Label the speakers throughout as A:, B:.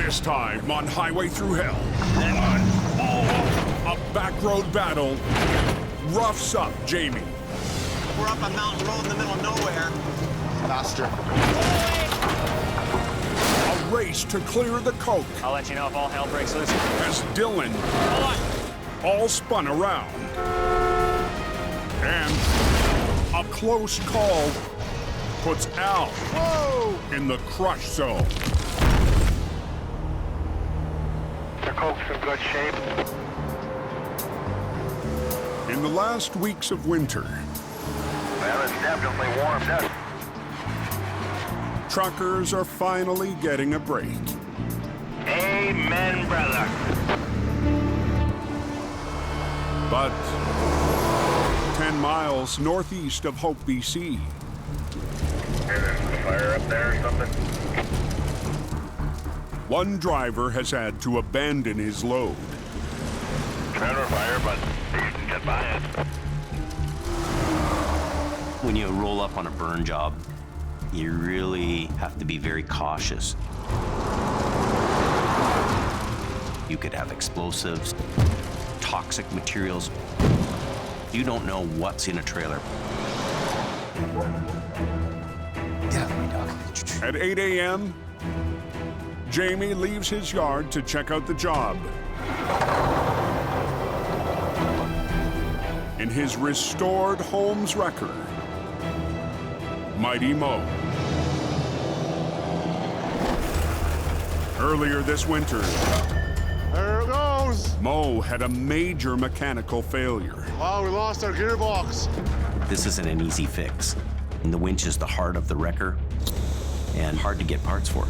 A: This time on Highway Thru Hell, a back road battle roughs up Jamie.
B: We're up a mountain road in the middle of nowhere.
C: Faster.
A: A race to clear the coke.
D: I'll let you know if all hell breaks loose.
A: As Dylan all spun around. And a close call puts Al in the crush zone.
E: The coke's in good shape.
A: In the last weeks of winter,
E: Well, it's definitely warmed up.
A: truckers are finally getting a break.
E: Amen, brother.
A: But 10 miles northeast of Hope, BC,
E: There's a fire up there or something?
A: one driver has had to abandon his load.
E: Trailer fire, but you can get by it.
F: When you roll up on a burn job, you really have to be very cautious. You could have explosives, toxic materials. You don't know what's in a trailer.
C: Get out of my dog.
A: At 8 a.m., Jamie leaves his yard to check out the job. In his restored Holmes wrecker, Mighty Mo. Earlier this winter,
C: There it goes.
A: Mo had a major mechanical failure.
C: Oh, we lost our gearbox.
F: This isn't an easy fix. And the winch is the heart of the wrecker and hard to get parts for.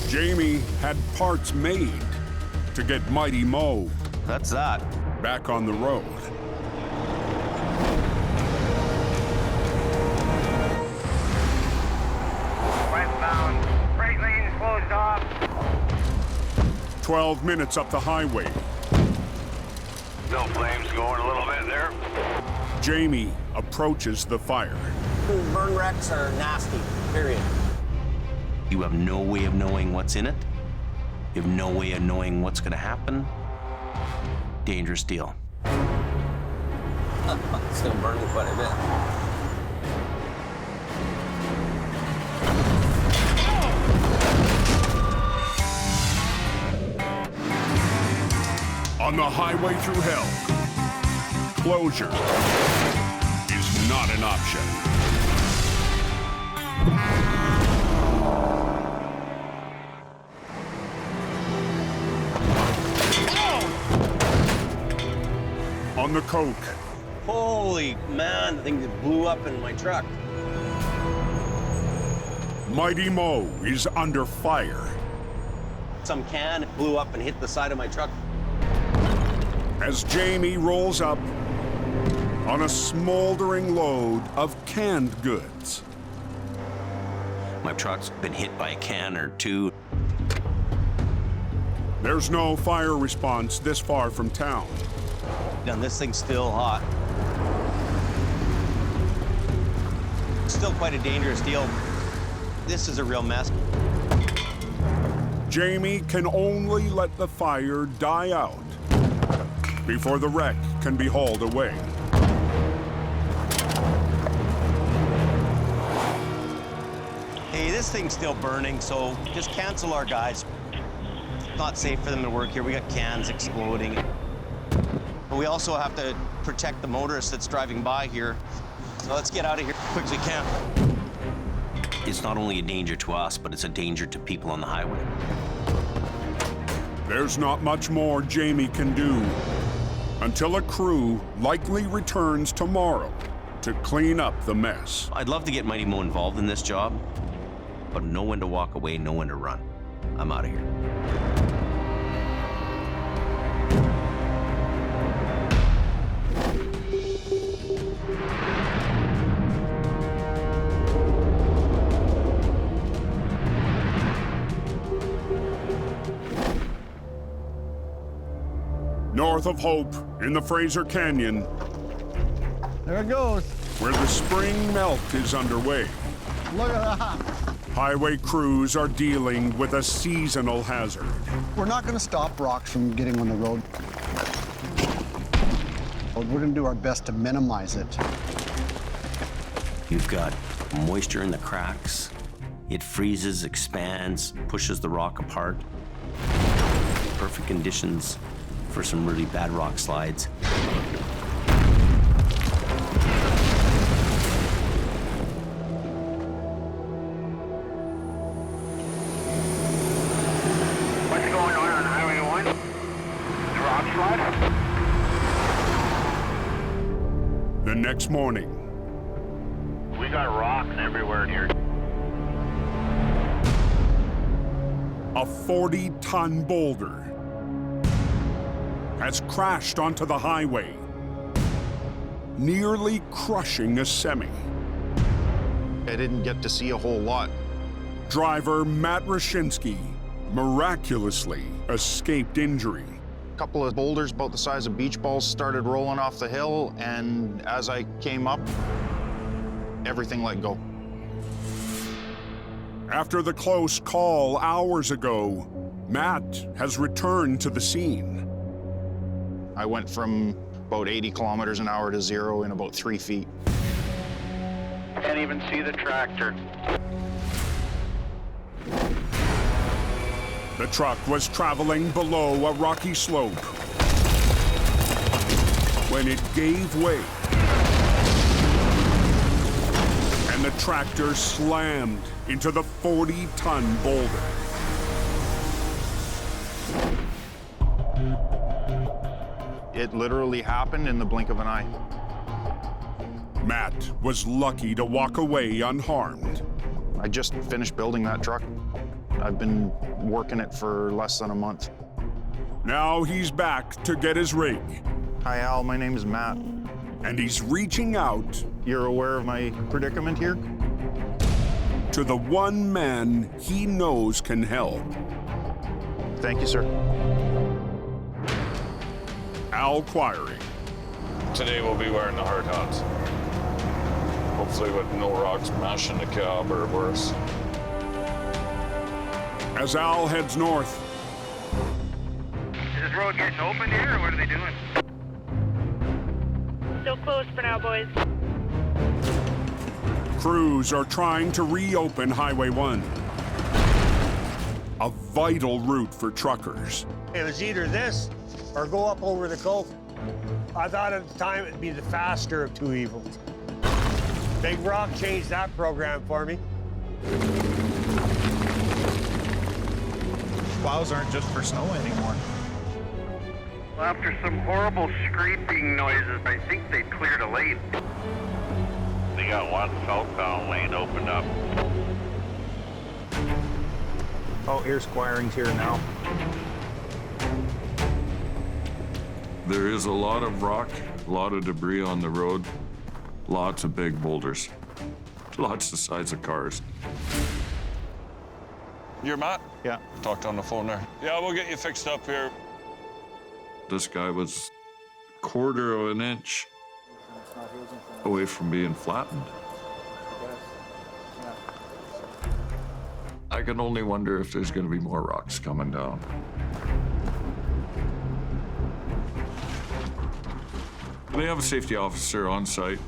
A: Jamie had parts made to get Mighty Mo
F: That's that.
A: back on the road.
E: Westbound. Freight lane's closed off.
A: 12 minutes up the highway,
E: No flames going a little bit there.
A: Jamie approaches the fire.
B: Burn wrecks are nasty, period.
F: You have no way of knowing what's in it. You have no way of knowing what's going to happen. Dangerous deal.
B: It's gonna burn me quite a bit.
A: On the Highway Thru Hell, closure is not an option. On the coke,
B: Holy man, the thing that blew up in my truck.
A: Mighty Mo is under fire
B: Some can blew up and hit the side of my truck.
A: as Jamie rolls up on a smoldering load of canned goods.
F: My truck's been hit by a can or two.
A: There's no fire response this far from town.
B: And this thing's still hot. Still quite a dangerous deal. This is a real mess.
A: Jamie can only let the fire die out before the wreck can be hauled away.
B: Hey, this thing's still burning, so just cancel our guys. It's not safe for them to work here. We got cans exploding. But we also have to protect the motorist that's driving by here. So let's get out of here as quick as we can.
F: It's not only a danger to us, but it's a danger to people on the highway.
A: There's not much more Jamie can do until a crew likely returns tomorrow to clean up the mess.
F: I'd love to get Mighty Mo involved in this job, but know when to walk away, know when to run. I'm out of here.
A: North of Hope, in the Fraser Canyon,
C: There it goes.
A: where the spring melt is underway.
C: Look at that.
A: Highway crews are dealing with a seasonal hazard.
G: We're not going to stop rocks from getting on the road. We're going to do our best to minimize it.
F: You've got moisture in the cracks. It freezes, expands, pushes the rock apart. Perfect conditions for some really bad rock slides.
E: What's going on Highway 1? Rock slide?
A: The next morning,
E: We got rocks everywhere here.
A: a 40-ton boulder has crashed onto the highway, nearly crushing a semi.
H: I didn't get to see a whole lot.
A: Driver Matt Rashinsky miraculously escaped injury.
H: A couple of boulders about the size of beach balls started rolling off the hill, and as I came up, everything let go.
A: After the close call hours ago, Matt has returned to the scene.
H: I went from about 80 kilometers an hour to 0 in about 3 feet.
E: Can't even see the tractor.
A: The truck was traveling below a rocky slope when it gave way, and the tractor slammed into the 40-ton boulder.
H: It literally happened in the blink of an eye.
A: Matt was lucky to walk away unharmed.
H: I just finished building that truck. I've been working it for less than a month.
A: Now he's back to get his rig,
H: Hi, Al. My name is Matt.
A: and he's reaching out
H: You're aware of my predicament here?
A: to the one man he knows can help.
H: Thank you, sir.
A: Al Quiring.
I: Today we'll be wearing the hard hats. Hopefully with no rocks mashing the cab or worse.
A: As Al heads north,
E: Is this road getting open here, or what are they doing?
J: Still closed for now, boys.
A: crews are trying to reopen Highway 1, a vital route for truckers.
K: It was either this or go up over the Gulf. I thought at the time it'd be the faster of two evils. Big Rock changed that program for me.
H: Plows aren't just for snow anymore.
E: After some horrible scraping noises, I think they cleared a lane. They got one southbound lane opened up.
H: Oh, here's Quiring's here now.
I: There is a lot of rock, a lot of debris on the road, lots of big boulders, lots the size of cars. You're Matt?
H: Yeah.
I: Talked on the phone there. Yeah, we'll get you fixed up here. This guy was a quarter of an inch away from being flattened. I can only wonder if there's going to be more rocks coming down. They have a safety officer on site.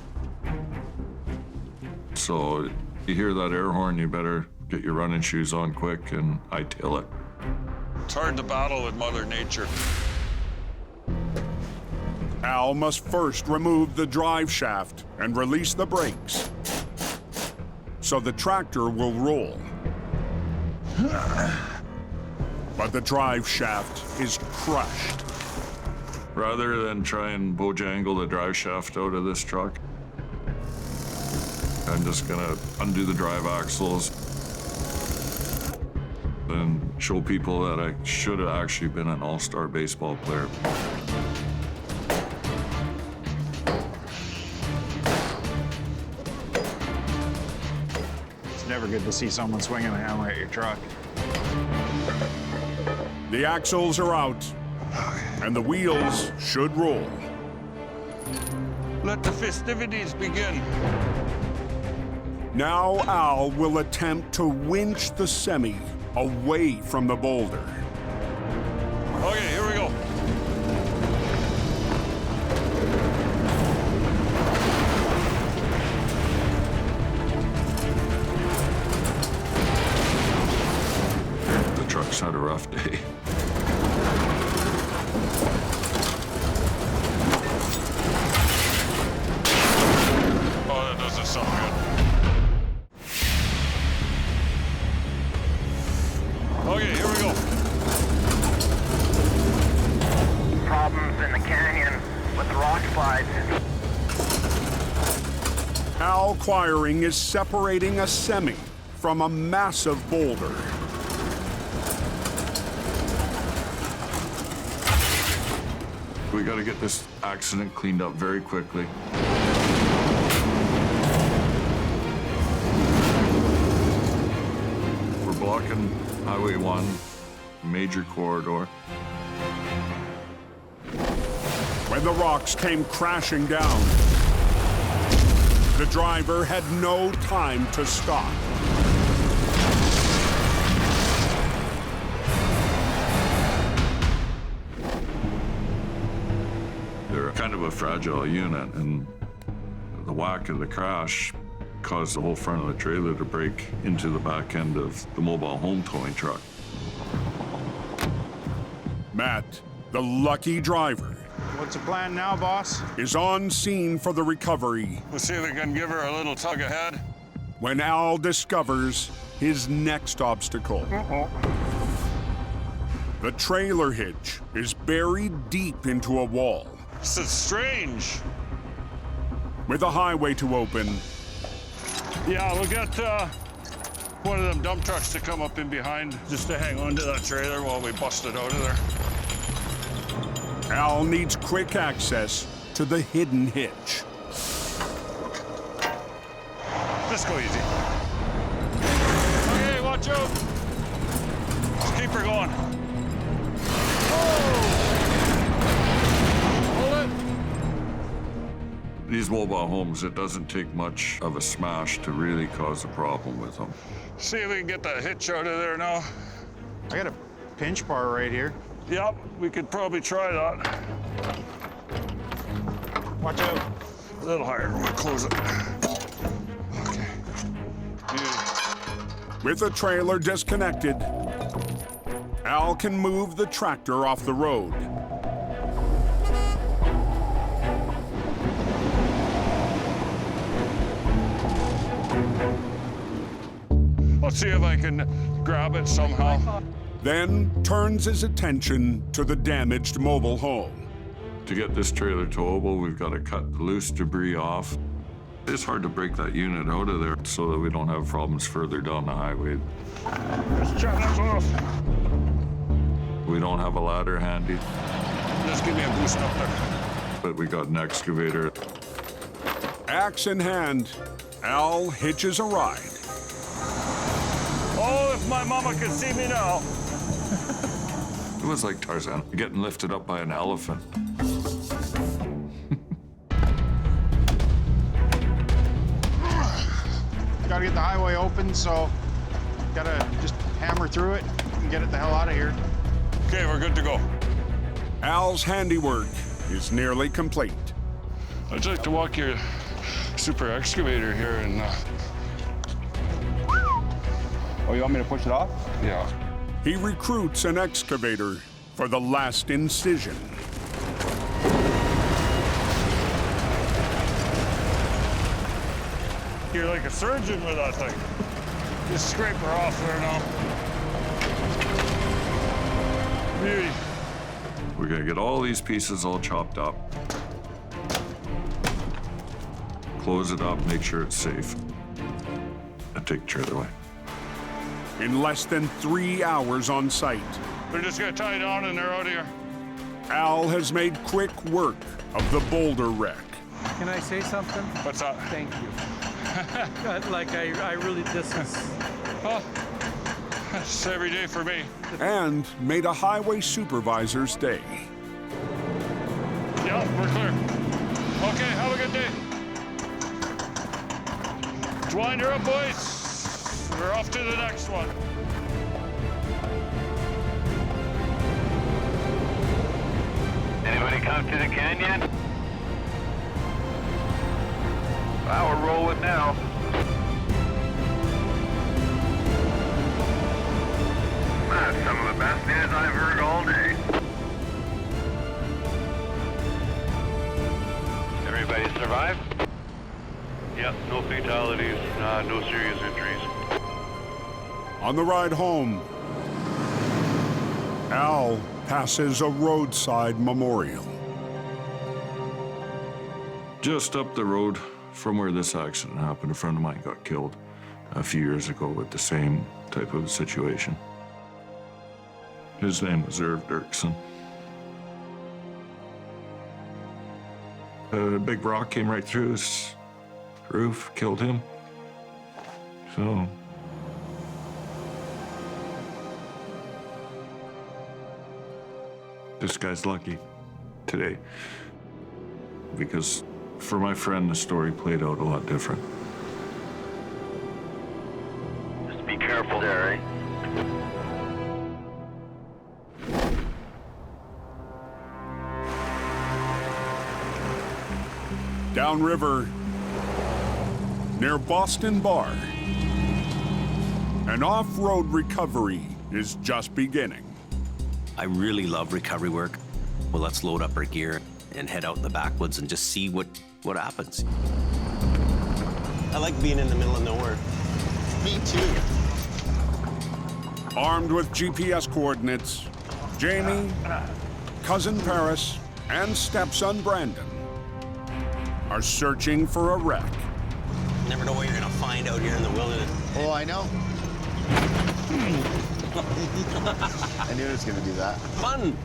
I: So you hear that air horn, you better get your running shoes on quick and hightail it. It's hard to battle with Mother Nature.
A: Al must first remove the drive shaft and release the brakes so the tractor will roll. But the drive shaft is crushed.
I: Rather than try and bojangle the drive shaft out of this truck, I'm just gonna undo the drive axles and show people that I should have actually been an all-star baseball player.
H: It's never good to see someone swinging a hammer at your truck.
A: The axles are out, and the wheels should roll.
I: Let the festivities begin.
A: Now Al will attempt to winch the semi away from the boulder.
I: Okay, here we go.
A: The
I: truck's had a rough day. Oh, that doesn't sound good. Okay, here we go.
E: Problems in the canyon with the rock slides.
A: Al Quiring is separating a semi from a massive boulder.
I: We got to get this accident cleaned up very quickly. We're blocking Highway 1, major corridor.
A: When the rocks came crashing down, the driver had no time to stop.
I: They're kind of a fragile unit, and the whack of the crash caused the whole front of the trailer to break into the back end of the mobile home towing truck.
A: Matt, the lucky driver,
H: What's the plan now, boss?
A: is on scene for the recovery
I: Let's see if we can give her a little tug ahead.
A: when Al discovers his next obstacle. The trailer hitch is buried deep into a wall.
I: This is strange.
A: With a highway to open,
I: Yeah, we'll get one of them dump trucks to come up in behind just to hang on to that trailer while we bust it out of there.
A: Al needs quick access to the hidden hitch.
I: Just go easy. Okay, watch out. Just keep her going. These mobile homes, it doesn't take much of a smash to really cause a problem with them. See if we can get that hitch out of there now.
H: I got a pinch bar right here.
I: Yep, we could probably try that.
H: Watch out.
I: A little higher, we'll close it. Okay.
A: With the trailer disconnected, Al can move the tractor off the road.
I: Let's see if I can grab it somehow.
A: Then turns his attention to the damaged mobile home.
I: To get this trailer towable, we've got to cut the loose debris off. It's hard to break that unit out of there so that we don't have problems further down the highway. Just chop this off. We don't have a ladder handy. Just give me a boost up there. But we got an excavator.
A: Axe in hand, Al hitches a ride.
I: Oh, if my mama could see me now. It was like Tarzan getting lifted up by an elephant.
H: Gotta get the highway open, so gotta just hammer through it and get it the hell out of here.
I: Okay, we're good to go.
A: Al's handiwork is nearly complete.
I: I'd like to walk your super excavator here and
C: Oh, you want me to push it off?
I: yeah.
A: He recruits an excavator for the last incision.
I: You're like a surgeon with that thing. Just scrape her off there now. Beauty. We're gonna get all these pieces all chopped up. Close it up, make sure it's safe. And take the trailer away.
A: In less than 3 hours on site,
I: They're just gonna tie it on and they're out of here.
A: Al has made quick work of the boulder wreck.
J: Can I say something?
I: What's that?
J: Thank you. Like, I really, this is...
I: Oh, it's every day for me.
A: And made a highway supervisor's day.
I: Yeah, we're clear. Okay, have a good day. Wind her up, boys. We're off to the next one.
E: Anybody come to the canyon? Well, we're rolling now. That's some of the best news I've heard all day. Everybody survive?
L: Yep, no fatalities, no serious injuries.
A: On the ride home, Al passes a roadside memorial.
I: Just up the road from where this accident happened, a friend of mine got killed a few years ago with the same type of situation. His name was Irv Dirksen. A big rock came right through his roof, killed him. So this guy's lucky today, because for my friend, the story played out a lot different.
E: Just be careful there, eh?
A: Downriver, near Boston Bar, an off-road recovery is just beginning.
F: I really love recovery work. Well, let's load up our gear and head out in the backwoods and just see what happens.
B: I like being in the middle of nowhere.
H: Me too.
A: Armed with GPS coordinates, Jamie, cousin Paris, and stepson Brandon are searching for a wreck.
B: Never know what you're gonna find out here in the wilderness.
H: Oh, I know. I knew it was gonna do that.
B: Fun.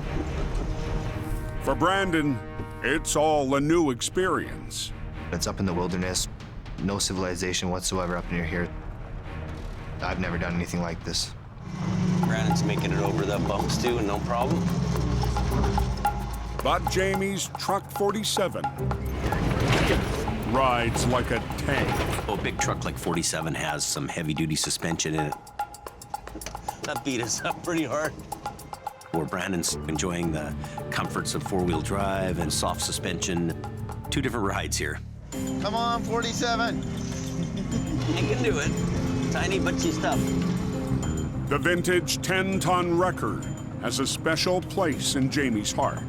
A: For Brandon, it's all a new experience.
M: It's up in the wilderness, no civilization whatsoever up near here. I've never done anything like this.
B: Brandon's making it over the bumps too, no problem.
A: But Jamie's truck 47 rides like a tank.
F: Oh, a big truck like 47 has some heavy-duty suspension in it.
B: That beat us up pretty hard.
F: Where Brandon's enjoying the comforts of four-wheel drive and soft suspension. Two different rides here.
H: Come on, 47.
B: You can do it. Tiny butchy stuff.
A: The vintage 10-ton record has a special place in Jamie's heart.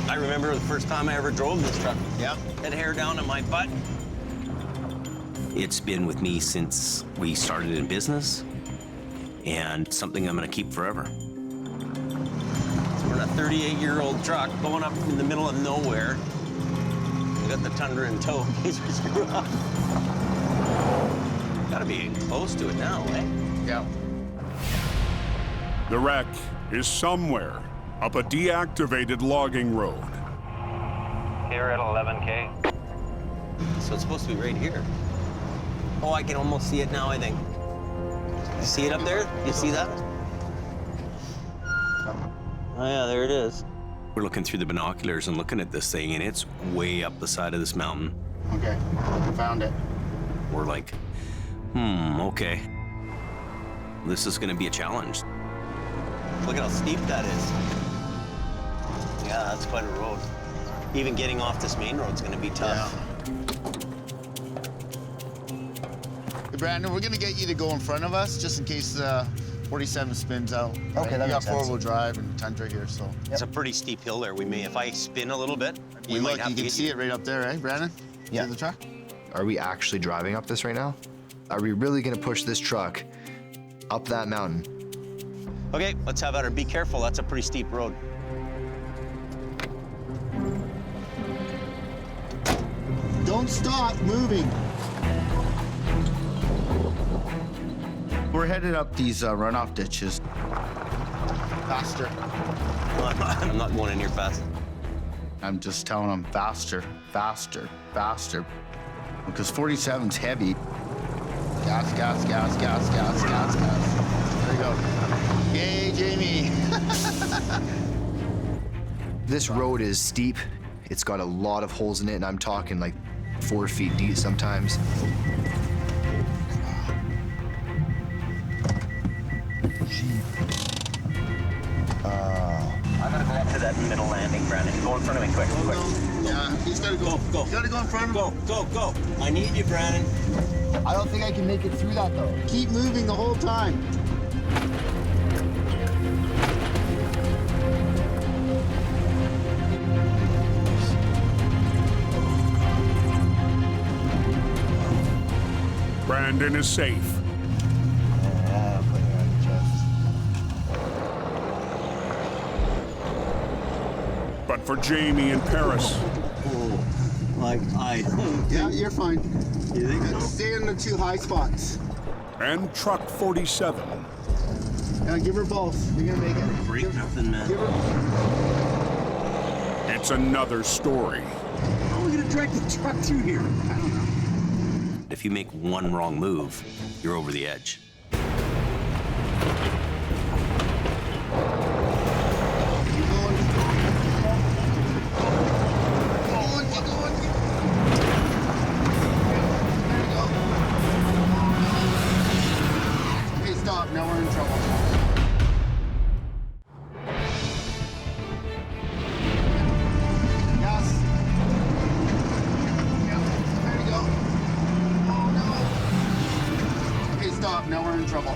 B: I remember the first time I ever drove this truck.
H: Yeah.
B: Had hair down in my butt.
F: It's been with me since we started in business, and something I'm gonna keep forever.
B: We're in a 38-year-old truck going up in the middle of nowhere. We got the Tundra in tow. Gotta be close to it now, eh?
H: Yeah.
A: The wreck is somewhere up a deactivated logging road.
E: Here at 11K.
B: So it's supposed to be right here. Oh, I can almost see it now, I think. You see it up there? You see that? Oh yeah, there it is.
F: We're looking through the binoculars and looking at this thing, and it's way up the side of this mountain.
H: Okay, found it.
F: We're like, okay. This is gonna be a challenge.
B: Look at how steep that is. Yeah, that's quite a road. Even getting off this main road's gonna be tough.
H: Yeah. Hey, Brandon, we're gonna get you to go in front of us just in case 47 spins out.
M: Okay, that
H: you got
M: makes sense.
H: four-wheel drive and Tundra here, so.
B: It's a pretty steep hill there. We may, if I spin a little bit, we might
H: Look,
B: have
H: you
B: to
H: can
B: get
H: see it right up there, eh, Brandon?
M: Yeah.
H: See the truck?
M: Are we actually driving up this right now? Are we really gonna push this truck up that mountain?
B: Okay, let's have at her. Be careful, that's a pretty steep road.
H: Don't stop moving. We're headed up these runoff ditches. Faster.
B: I'm not going in here fast.
H: I'm just telling them faster, faster, faster. Because 47's heavy. Gas, gas, gas, gas, gas, gas, gas. There we go. Yay, Jamie.
M: This road is steep It's got a lot of holes in it, and I'm talking like 4 feet deep sometimes.
F: I'm gonna go up to that middle landing, Brandon. Go in front of me, quick, quick.
H: Yeah, he's gotta go.
F: Go.
H: He's gotta go in front of him.
F: Go. I need you, Brandon.
H: I don't think I can make it through that though. Keep moving the whole time.
A: Brandon is safe. But for Jamie and Paris,
H: Yeah, you're fine. You think so? Stay in the 2 high spots.
A: and Truck 47,
H: Now give her both. You're gonna make it.
F: Break nothing, man.
H: Give her.
A: it's another story.
H: How are we gonna drag the truck through here? I don't know.
F: If you make one wrong move, you're over the edge.
H: Okay, stop. Now we're in trouble. Yes. Yeah, there you go. Oh, no. Okay, stop. Now we're in trouble.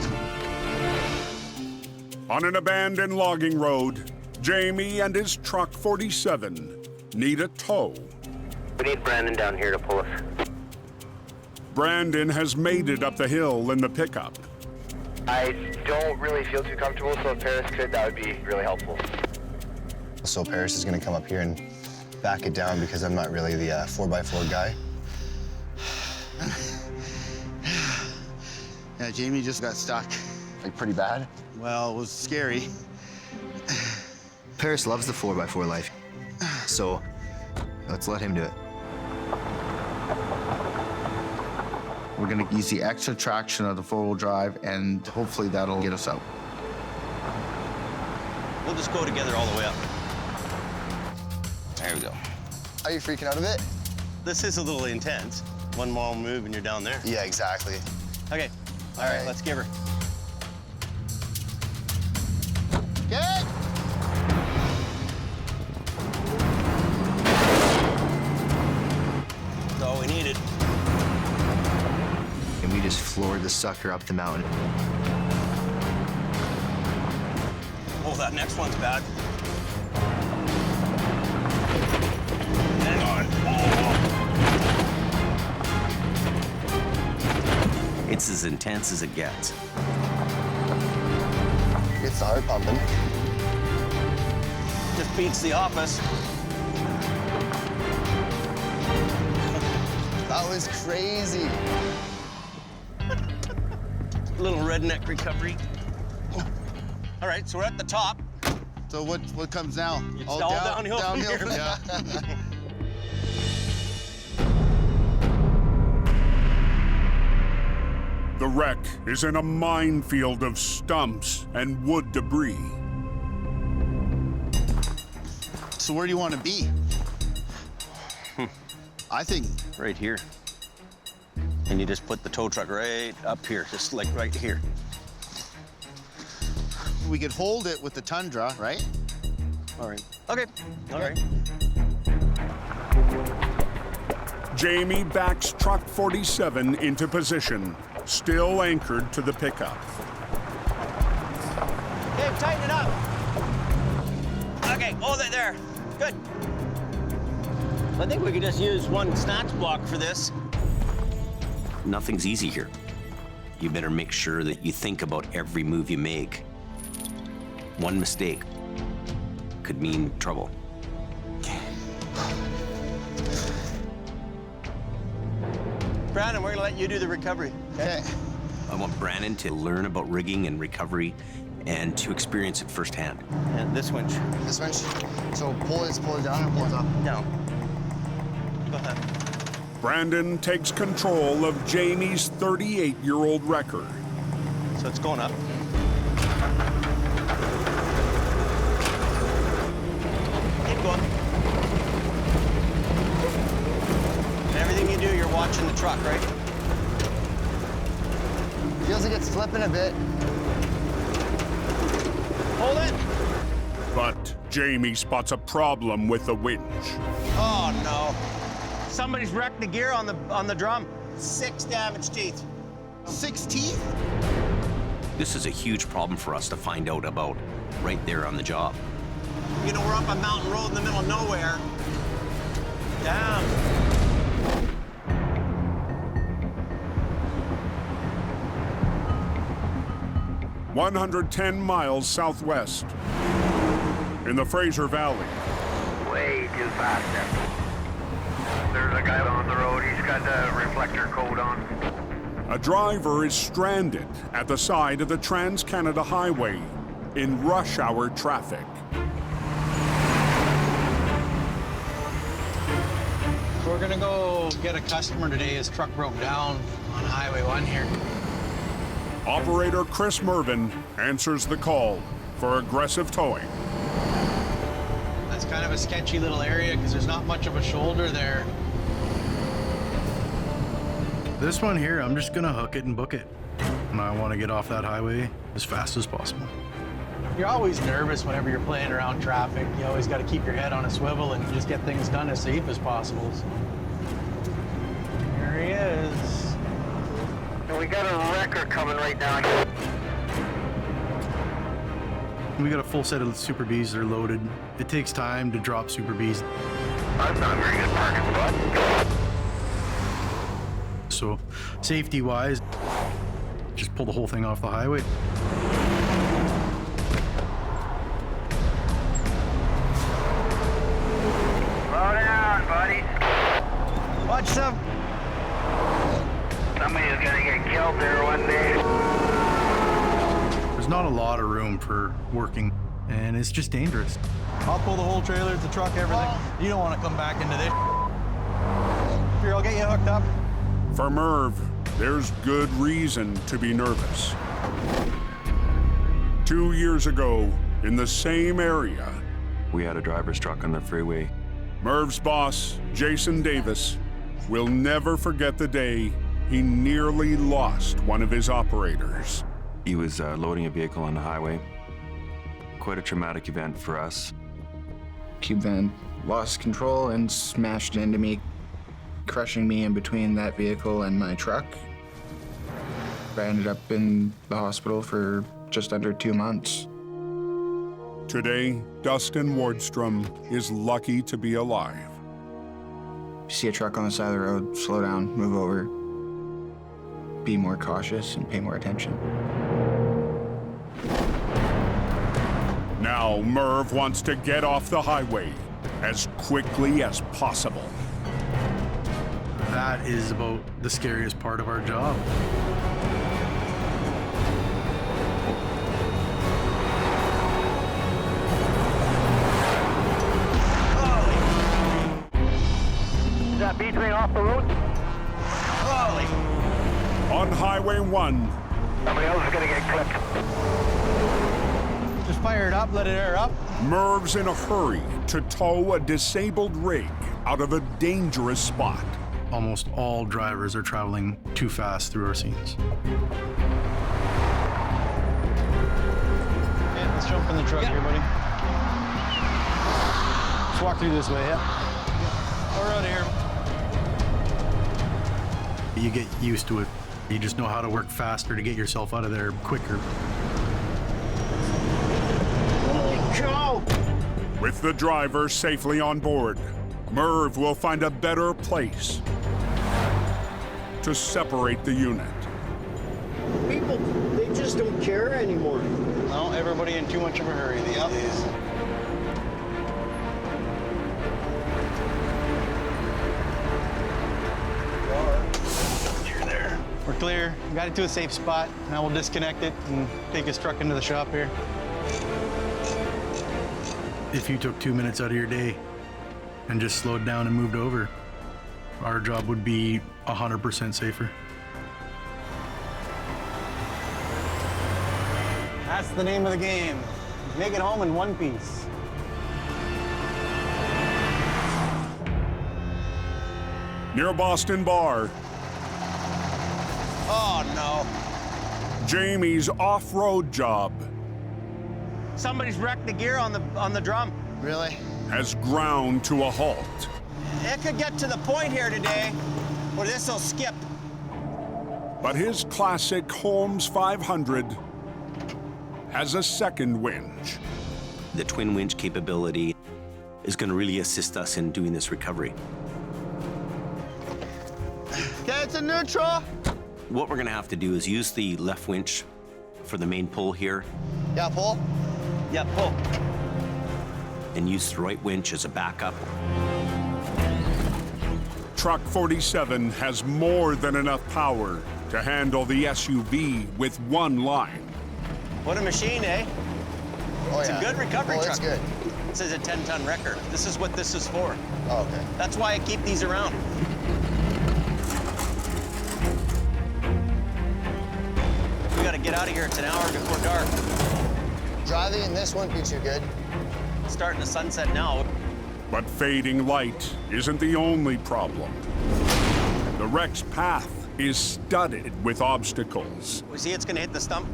A: On an abandoned logging road, Jamie and his Truck 47 need a tow.
E: We need Brandon down here to pull us.
A: Brandon has made it up the hill in the pickup.
E: I don't really feel too comfortable, so if Paris could, that would be really helpful.
M: So Paris is gonna come up here and back it down because I'm not really the 4x4 guy.
H: Yeah, Jamie just got stuck.
M: Like pretty bad.
H: Well, it was scary.
M: Paris loves the 4x4 life, so let's let him do it.
H: We're gonna use the extra traction of the 4-wheel drive, and hopefully that'll get us out.
B: We'll just go together all the way up. There we go.
M: Are you freaking out of it?
B: This is a little intense. One more move and you're down there.
M: Yeah, exactly.
B: Okay. All right, let's give her.
H: Get!
B: That's all we needed.
M: And we just floored the sucker up the mountain.
B: Oh, that next one's bad. Hang on.
F: It's as intense as it gets.
M: It's the heart pumping.
B: Just beats the office.
M: That was crazy.
B: Little redneck recovery. All right, so we're at the top.
H: So what comes now?
B: It's all downhill from here.
H: Yeah.
A: The wreck is in a minefield of stumps and wood debris.
H: So where do you want to be? I think
B: Right here. And you just put the tow truck right up here, just like right here.
H: we could hold it with the Tundra, right?
B: All right. Okay. All right.
A: Jamie backs truck 47 into position, still anchored to the pickup.
B: Okay, tighten it up. Okay, hold it there. Good. I think we could just use one snatch block for this.
F: Nothing's easy here. You better make sure that you think about every move you make. One mistake could mean trouble.
B: Brandon, we're gonna let you do the recovery.
H: Okay.
F: I want Brandon to learn about rigging and recovery and to experience it firsthand.
B: And this winch.
M: This winch. So pull it down or pull it up?
B: Down. Go ahead.
A: Brandon takes control of Jamie's 38-year-old wrecker.
B: So it's going up. Keep going. Everything you do, you're watching the truck, right?
M: Feels like it's slipping a bit.
B: Hold it.
A: But Jamie spots a problem with the winch.
B: Oh no! Somebody's wrecked the gear on the drum. 6 damaged teeth.
M: 6 teeth?
F: This is a huge problem for us to find out about right there on the job.
B: You know, we're up a mountain road in the middle of nowhere. Damn.
A: 110 miles southwest in the Fraser Valley.
E: Way too fast there. There's a guy on the road. He's got the reflector coat on.
A: A driver is stranded at the side of the Trans-Canada Highway in rush hour traffic.
J: We're gonna go get a customer today. His truck broke down on Highway 1 here.
A: Operator Chris Mervin answers the call for aggressive towing.
J: That's kind of a sketchy little area because there's not much of a shoulder there.
N: This one here, I'm just gonna hook it and book it. And I want to get off that highway as fast as possible.
J: You're always nervous whenever you're playing around traffic. You always got to keep your head on a swivel and just get things done as safe as possible. There he is.
E: And we got a wrecker coming right now.
N: We got a full set of Super Bs that are loaded. It takes time to drop Super Bs.
E: That's not a very good parking spot.
N: So safety-wise, just pull the whole thing off the highway.
E: Slow down, buddy.
B: Watch some.
E: Somebody's gonna get killed there one day.
N: There's not a lot of room for working, and it's just dangerous.
J: I'll pull the whole trailer, the truck, everything. You don't want to come back into this. Here, I'll get you hooked up.
A: For Merv, there's good reason to be nervous. 2 years ago, in the same area,
O: we had a driver's truck on the freeway.
A: Merv's boss, Jason Davis, will never forget the day he nearly lost one of his operators.
O: He was loading a vehicle on the highway. Quite a traumatic event for us.
H: Cube van lost control and smashed into me, crushing me in between that vehicle and my truck. I ended up in the hospital for just under 2 months.
A: Today, Dustin Wardstrom is lucky to be alive.
H: You see a truck on the side of the road, slow down, move over. Be more cautious and pay more attention.
A: Now, Merv wants to get off the highway as quickly as possible.
N: That is about the scariest part of our job.
E: Is that B-train off the road?
B: Holy.
A: On Highway 1,
E: Somebody else is gonna get clipped.
J: Just fire it up, let it air up.
A: Merv's in a hurry to tow a disabled rig out of a dangerous spot.
N: Almost all drivers are traveling too fast through our scenes.
J: Yeah, let's jump in the truck here, buddy. Just walk through this way, yeah? We're out of here.
N: You get used to it. You just know how to work faster to get yourself out of there quicker.
B: Go!
A: With the driver safely on board, Merv will find a better place to separate the unit.
K: People, they just don't care anymore.
J: No, everybody in too much of a hurry these days. You're there. We're clear. Got it to a safe spot. Now we'll disconnect it and take his truck into the shop here.
N: If you took 2 minutes out of your day and just slowed down and moved over, our job would be 100% safer.
J: That's the name of the game. Make it home in one piece.
A: Near Boston Bar,
B: Oh, no.
A: Jamie's off-road job
B: Somebody's wrecked the gear on the drum.
M: Really?
A: has ground to a halt.
B: It could get to the point here today where this will skip.
A: But his classic Holmes 500 has a second winch.
F: The twin winch capability is going to really assist us in doing this recovery.
J: Okay, it's in neutral.
F: What we're going to have to do is use the left winch for the main pull here.
M: Yeah, pull.
B: Yeah, pull.
F: And use the right winch as a backup.
A: Truck 47 has more than enough power to handle the SUV with one line.
B: What a machine, eh?
M: Oh,
B: It's
M: yeah.
B: a good recovery
M: oh,
B: truck.
M: That's good.
B: This is a 10-ton wrecker. This is what this is for.
M: Oh, okay.
B: That's why I keep these around. We gotta get out of here. It's an hour before dark.
M: Driving in this wouldn't be too good.
B: It's starting to sunset now.
A: But fading light isn't the only problem. The wreck's path is studded with obstacles.
B: We see it's gonna hit the stump.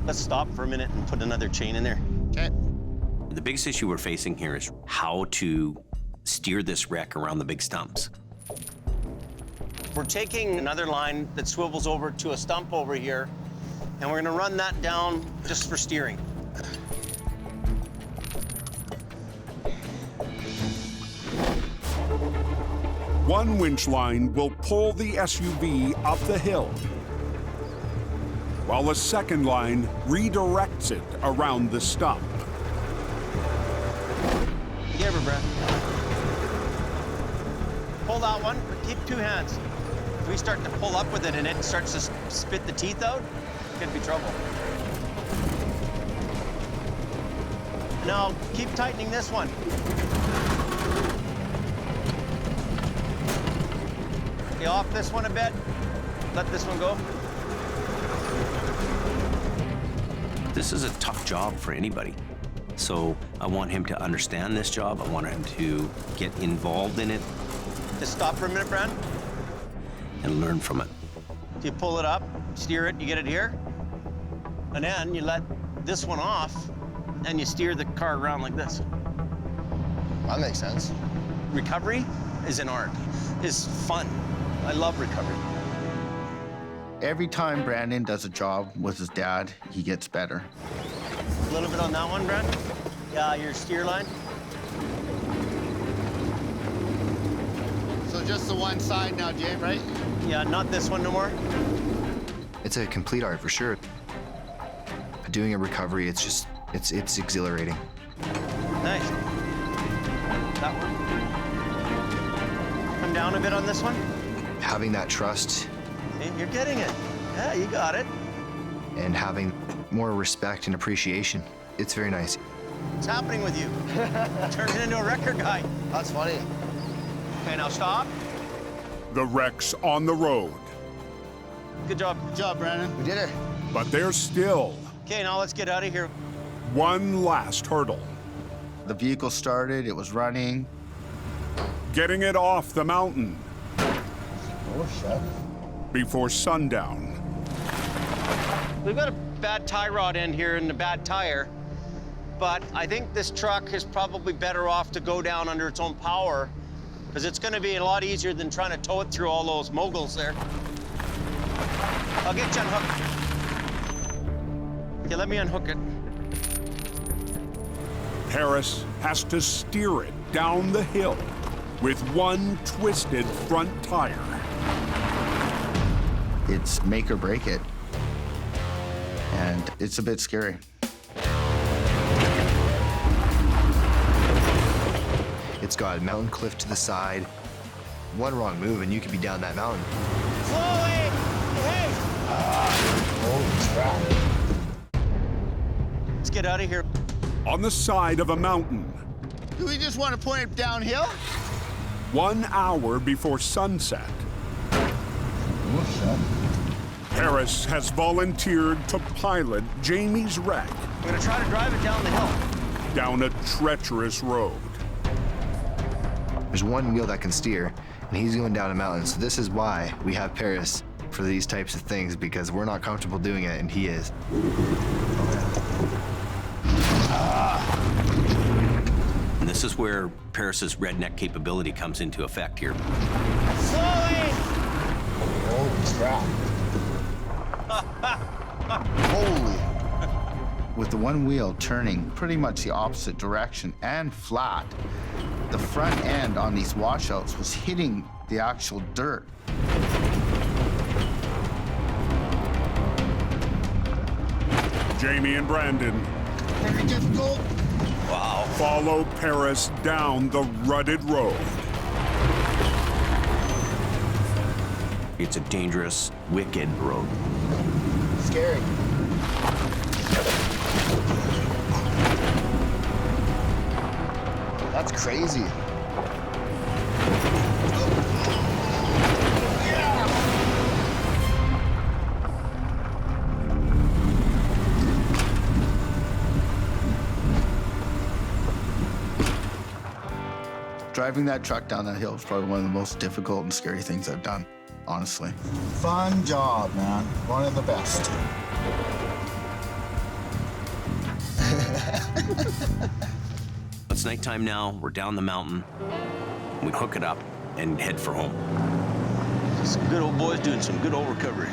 B: Let's stop for a minute and put another chain in there.
M: Okay.
F: The biggest issue we're facing here is how to steer this wreck around the big stumps.
B: We're taking another line that swivels over to a stump over here, and we're gonna run that down just for steering.
A: One winch line will pull the SUV up the hill, while a second line redirects it around the stump.
B: Give her, Brett. Pull that one, but keep two hands. If we start to pull up with it and it starts to spit the teeth out, could be trouble. Now, keep tightening this one. Okay, off this one a bit. Let this one go.
F: This is a tough job for anybody. So I want him to understand this job. I want him to get involved in it
B: Just stop for a minute, Brad.
F: and learn from it.
B: You pull it up, steer it, you get it here, and then you let this one off, and you steer the car around like this.
M: That makes sense.
B: Recovery is an art, is fun. I love recovery.
H: Every time Brandon does a job with his dad, he gets better.
B: A little bit on that one, Brad. Yeah, your steer line.
J: So just the one side now, Jay, right?
B: Yeah, not this one no more.
M: It's a complete art for sure. Doing a recovery, it's just, it's exhilarating.
B: Nice. That one. Come down a bit on this one.
M: Having that trust
B: See, you're getting it. Yeah, you got it.
M: and having more respect and appreciation, it's very nice.
B: What's happening with you? Turning into a record guy.
M: That's funny.
B: Okay, now stop.
A: The wreck's on the road,
B: Good job.
J: Good job, Brandon.
M: We did it.
A: but there's still
B: Okay, now let's get out of here.
A: one last hurdle.
H: The vehicle started, it was running.
A: Getting it off the mountain
M: Oh, shit.
A: before sundown.
B: We've got a bad tie rod end here and a bad tire, but I think this truck is probably better off to go down under its own power because it's going to be a lot easier than trying to tow it through all those moguls there. I'll get you unhooked. Okay, let me unhook it.
A: Harris has to steer it down the hill with one twisted front tire.
H: It's make or break it. And it's a bit scary.
M: It's got a mountain cliff to the side. One wrong move and you could be down that mountain.
B: Slowly! Hey!
M: Holy crap.
B: Let's get out of here.
A: On the side of a mountain,
J: Do we just want to point it downhill?
A: 1 hour before sunset. Harris has volunteered to pilot Jamie's wreck
B: I'm going to try to drive it down the hill.
A: down a treacherous road.
M: There's one wheel that can steer, And he's going down a mountain. So this is why we have Paris for these types of things, because we're not comfortable doing it, and he is.
F: And this is where Paris's redneck capability comes into effect here.
G: Holy crap. Holy.
H: With the one wheel turning pretty much the opposite direction and flat, the front end on these washouts was hitting the actual dirt.
A: Jamie and Brandon
G: Very difficult.
F: Wow.
A: follow Paris down the rutted road.
F: It's a dangerous, wicked road.
G: Scary. That's crazy.
H: Driving that truck down that hill is probably one of the most difficult and scary things I've done, honestly.
G: Fun job, man. One of the best.
F: It's nighttime now. We're down the mountain. We hook it up and head for home.
B: Some good old boys doing some good old recovery.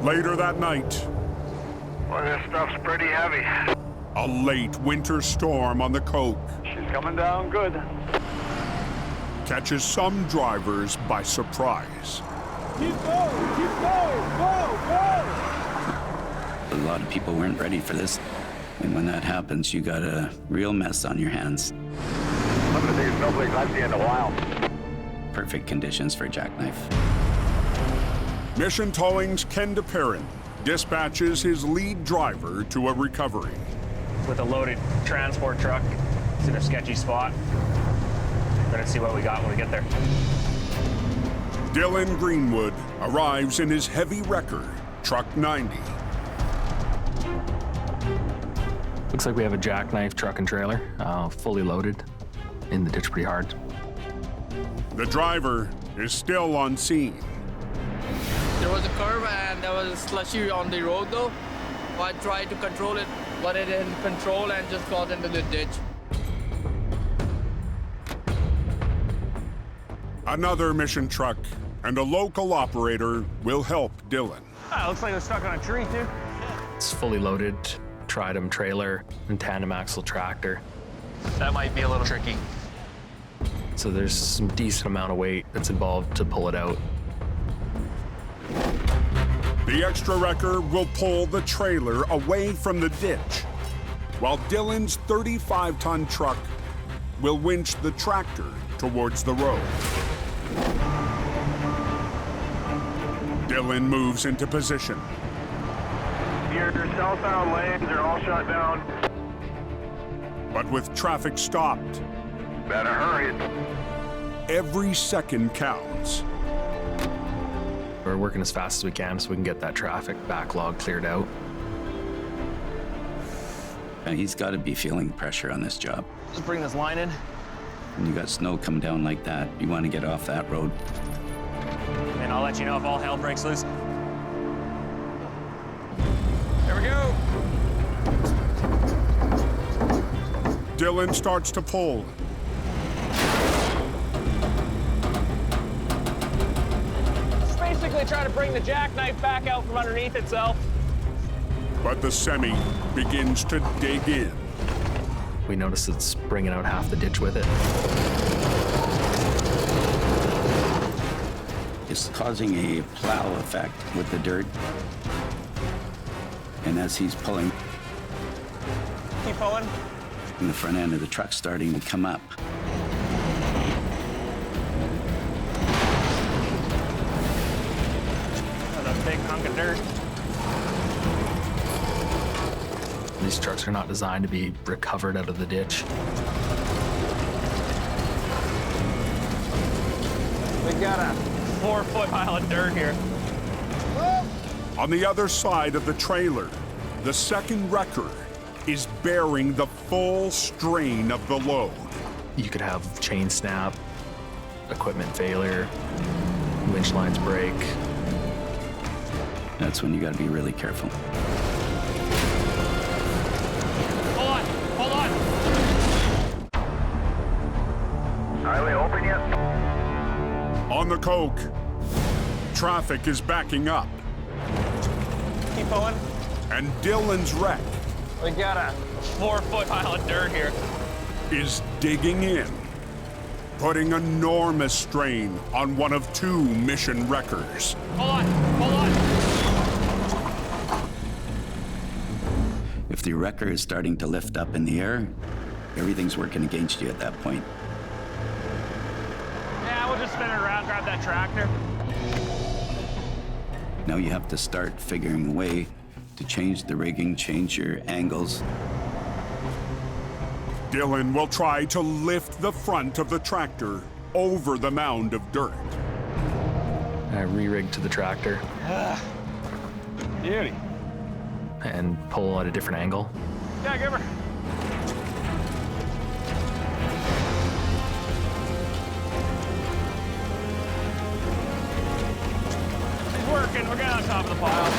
A: Later that night,
E: Well, this stuff's pretty heavy.
A: a late winter storm on the coke
E: She's coming down good.
A: catches some drivers by surprise.
K: Keep going, keep going, go, go!
P: A lot of people weren't ready for this. And when that happens, you got a real mess on your hands.
E: Some of the biggest snowflakes I've seen in a while.
P: Perfect conditions for a jackknife.
A: Mission Towing's Ken DePerrin dispatches his lead driver to a recovery.
D: With a loaded transport truck, it's in a sketchy spot. We're gonna see what we got when we get there.
A: Dylan Greenwood arrives in his heavy wrecker, Truck 90.
D: Looks like we have a jackknife truck and trailer, fully loaded, in the ditch pretty hard.
A: The driver is still on scene.
Q: There was a curve and there was slushy on the road though. I tried to control it, but it didn't control and just got into the ditch.
A: Another mission truck and a local operator will help Dylan.
D: Looks like it was stuck on a tree too. It's fully loaded, Tridem trailer and tandem axle tractor. That might be a little tricky. So there's some decent amount of weight that's involved to pull it out.
A: The extra wrecker will pull the trailer away from the ditch, while Dylan's 35-ton truck will winch the tractor towards the road. Dylan moves into position.
E: Your southbound lanes are all shut down.
A: But with traffic stopped,
E: Better hurry.
A: every second counts.
D: We're working as fast as we can so we can get that traffic backlog cleared out.
P: And he's got to be feeling pressure on this job.
D: Just bring this line in.
P: When you got snow coming down like that, you want to get off that road.
D: And I'll let you know if all hell breaks loose. There we go.
A: Dylan starts to pull.
D: Just basically trying to bring the jackknife back out from underneath itself.
A: But the semi begins to dig in.
D: We notice it's bringing out half the ditch with it.
P: It's causing a plow effect with the dirt. And as he's pulling,
D: Keep pulling.
P: the front end of the truck's starting to come up.
D: That's a big hunk of dirt. These trucks are not designed to be recovered out of the ditch. We got a 4-foot pile of dirt here.
A: On the other side of the trailer, The second wrecker is bearing the full strain of the load.
D: You could have chain snap, equipment failure, winch lines break.
P: That's when you gotta be really careful.
Q: Hold on, hold on.
E: Highway open yet?
A: On the coke, traffic is backing up.
Q: Keep going.
A: And Dylan's wreck
Q: We got a 4-foot pile of dirt here.
A: is digging in, putting enormous strain on one of two mission wreckers.
Q: Hold on, hold on.
P: If the wrecker is starting to lift up in the air, everything's working against you at that point.
Q: Yeah, we'll just spin it around, grab that tractor.
P: Now you have to start figuring a way to change the rigging, change your angles.
A: Dylan will try to lift the front of the tractor over the mound of dirt.
D: I re-rigged to the tractor
Q: Beauty.
D: and pull at a different angle.
Q: Yeah, give her. She's working. We're getting on top of the pile.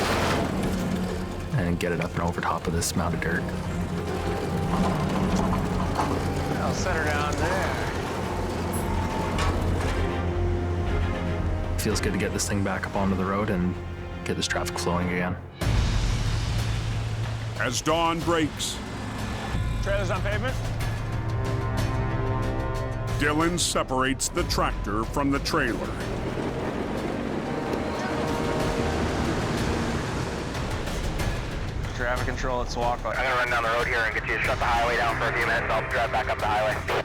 D: And get it up and over top of this mound of dirt.
Q: I'll set her down there.
D: Feels good to get this thing back up onto the road and get this traffic flowing again.
A: As dawn breaks,
Q: Trailers on pavement.
A: Dylan separates the tractor from the trailer.
Q: Traffic control at Swalk.
E: I'm gonna run down the road here and get you to shut the highway down for a few minutes. I'll drive back up the highway.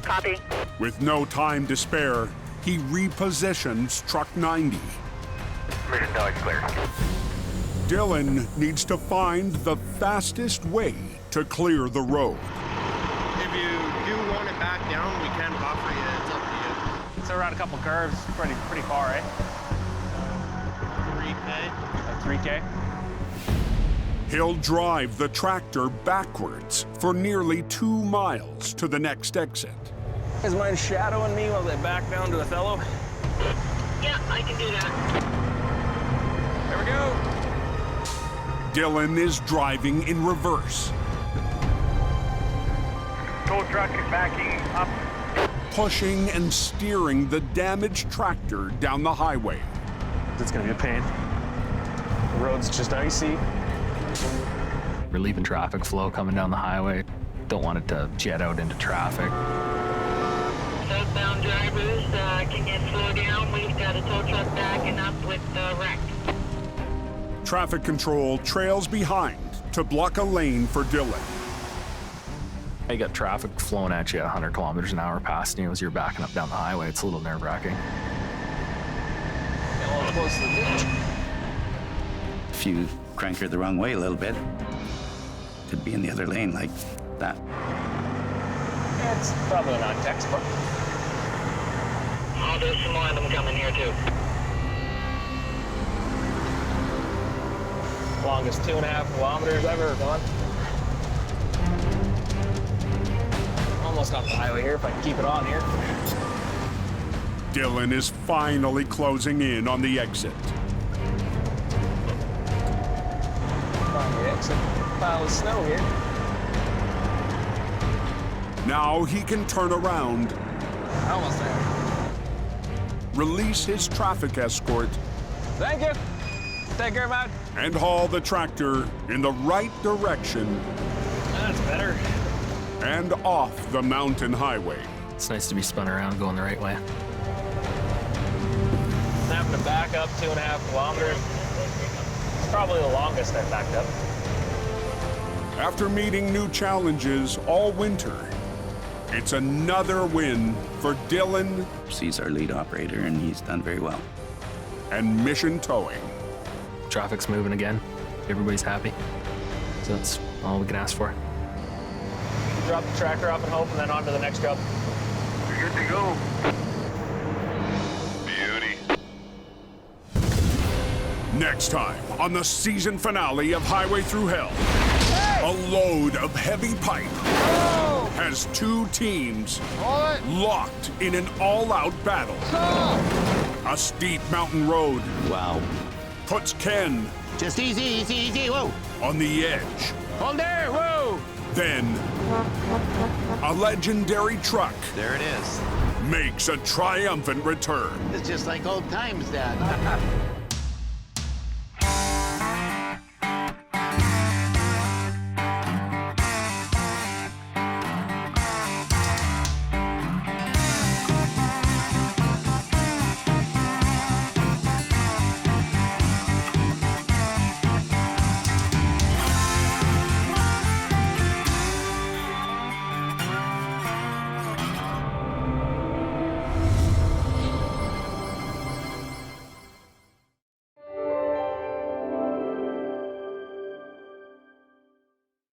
R: Copy.
A: With no time to spare, he repositions truck 90.
E: Mission towing clear.
A: Dylan needs to find the fastest way to clear the road.
S: If you do want it back down, we can offer you. It's up to you.
Q: It's around a couple curves. Pretty far, eh?
S: 3K.
Q: 3K.
A: He'll drive the tractor backwards for nearly 2 miles to the next exit.
Q: Is mine shadowing me while they back down to Othello?
R: Yeah, I can do that.
Q: There we go.
A: Dylan is driving in reverse,
E: Tow truck is backing up.
A: pushing and steering the damaged tractor down the highway.
Q: It's gonna be a pain. The road's just icy.
D: Relieving traffic flow coming down the highway. Don't want it to jet out into traffic.
R: Southbound drivers, can you slow down? We've got a tow truck backing up with the wreck.
A: Traffic control trails behind to block a lane for Dylan.
D: You got traffic flowing at you at 100 kilometers an hour past you as you're backing up down the highway. It's a little nerve-wracking.
Q: Get a little close to the ditch.
P: If you crank her the wrong way a little bit, could be in the other lane like that.
Q: Yeah, it's probably not textbook.
R: Oh, there's some more of them coming here too.
Q: Longest 2.5 kilometers I've ever gone. Almost off the highway here if I can keep it on here.
A: Dylan is finally closing in on the exit.
Q: Find the exit. Pile of snow here.
A: Now he can turn around,
Q: Almost there.
A: release his traffic escort,
Q: Thank you. Take care, man.
A: and haul the tractor in the right direction
Q: That's better.
A: and off the mountain highway.
D: It's nice to be spun around going the right way.
Q: Having to back up 2.5 kilometers. It's probably the longest I've backed up.
A: After meeting new challenges all winter, it's another win for Dylan
P: He's our lead operator, and he's done very well.
A: and Mission Towing.
D: Traffic's moving again. Everybody's happy. So that's all we can ask for.
Q: Drop the tractor off and hope, and then on to the next job.
E: You're good to go.
L: Beauty.
A: Next time on the season finale of Highway Thru Hell, a load of heavy pipe has two teams locked in an all-out battle. A steep mountain road.
F: Wow.
A: Puts Ken.
T: Just easy, easy, easy, whoa.
A: On the edge.
T: Hold there, whoa.
A: Then, a legendary truck.
T: There it is.
A: Makes a triumphant return.
T: It's just like old times, Dad.